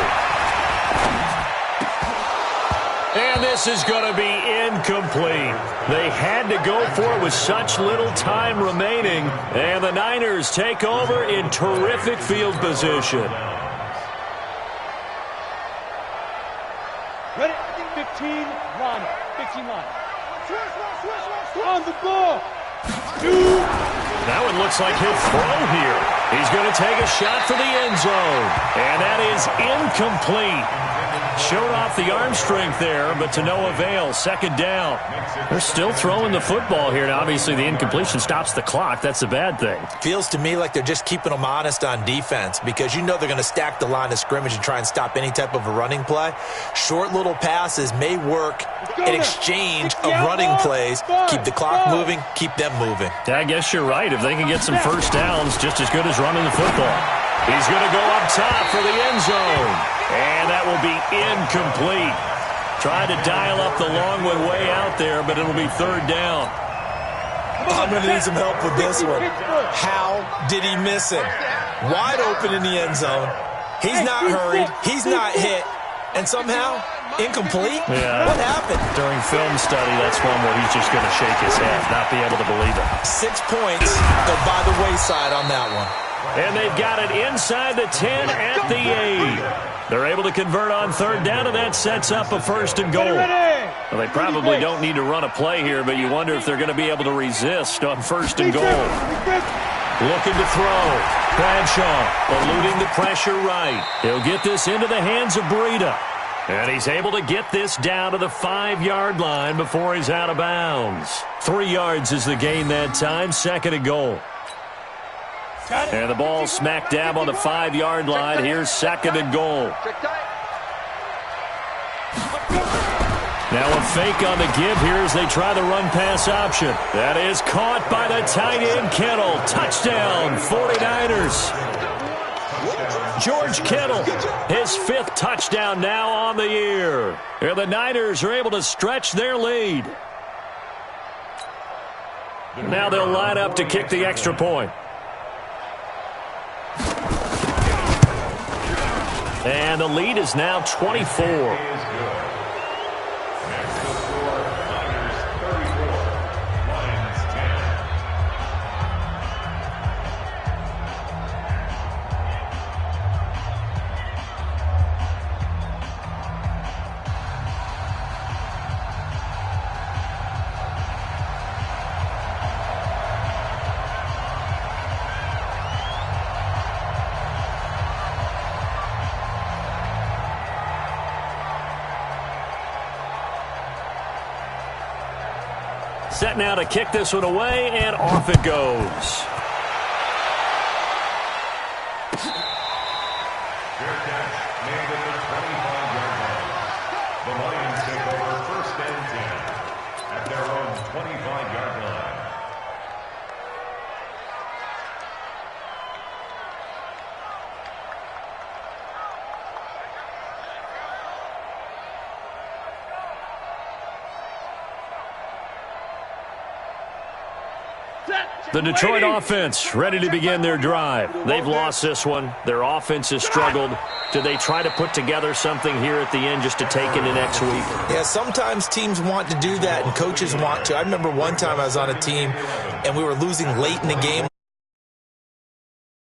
And this is going to be incomplete. They had to go for it with such little time remaining. And the Niners take over in terrific field position. Ready? 15 line. 15 line. On the ball. That one looks like he'll throw here. He's going to take a shot for the end zone. And that is incomplete. Showed off the arm strength there, but to no avail. 2nd down. They're still throwing the football here. Now, obviously, the incompletion stops the clock. That's a bad thing. Feels to me like they're just keeping them honest on defense because you know they're going to stack the line of scrimmage and try and stop any type of a running play. Short little passes may work in exchange of running plays. Keep the clock moving, keep them moving. I guess you're right. If they can get some 1st downs, just as good as running the football. He's going to go up top for the end zone. And that will be incomplete. Tried to dial up the long one way out there, but it'll be 3rd down. I'm going to need some help with this one. How did he miss it? Wide open in the end zone. He's not hurried. He's not hit. And somehow, incomplete? Yeah. What happened? During film study, that's one where he's just going to shake his head, not be able to believe it. 6 points go by the wayside on that one. And they've got it inside the 10 at the 8. They're able to convert on 3rd down, and that sets up a 1st and goal. Well, they probably don't need to run a play here, but you wonder if they're going to be able to resist on 1st and goal. Looking to throw. Bradshaw eluding the pressure right. He'll get this into the hands of Breida. And he's able to get this down to the 5-yard line before he's out of bounds. 3 yards is the gain that time, 2nd and goal. And the ball smack dab on the 5-yard line. Here's 2nd and goal. Now a fake on the give here as they try the run-pass option. That is caught by the tight end, Kittle. Touchdown, 49ers. George Kittle, his 5th touchdown now on the year. And the Niners are able to stretch their lead. Now they'll line up to kick the extra point. And the lead is now 24. Set now to kick this one away, and off it goes. Fair catch made at the 25-yard line. The Lions take over 1st and 10 at their own 25-yard line. The Detroit offense ready to begin their drive. They've lost this one. Their offense has struggled. Do they try to put together something here at the end just to take into next week? Yeah, sometimes teams want to do that and coaches want to. I remember one time I was on a team and we were losing late in the game.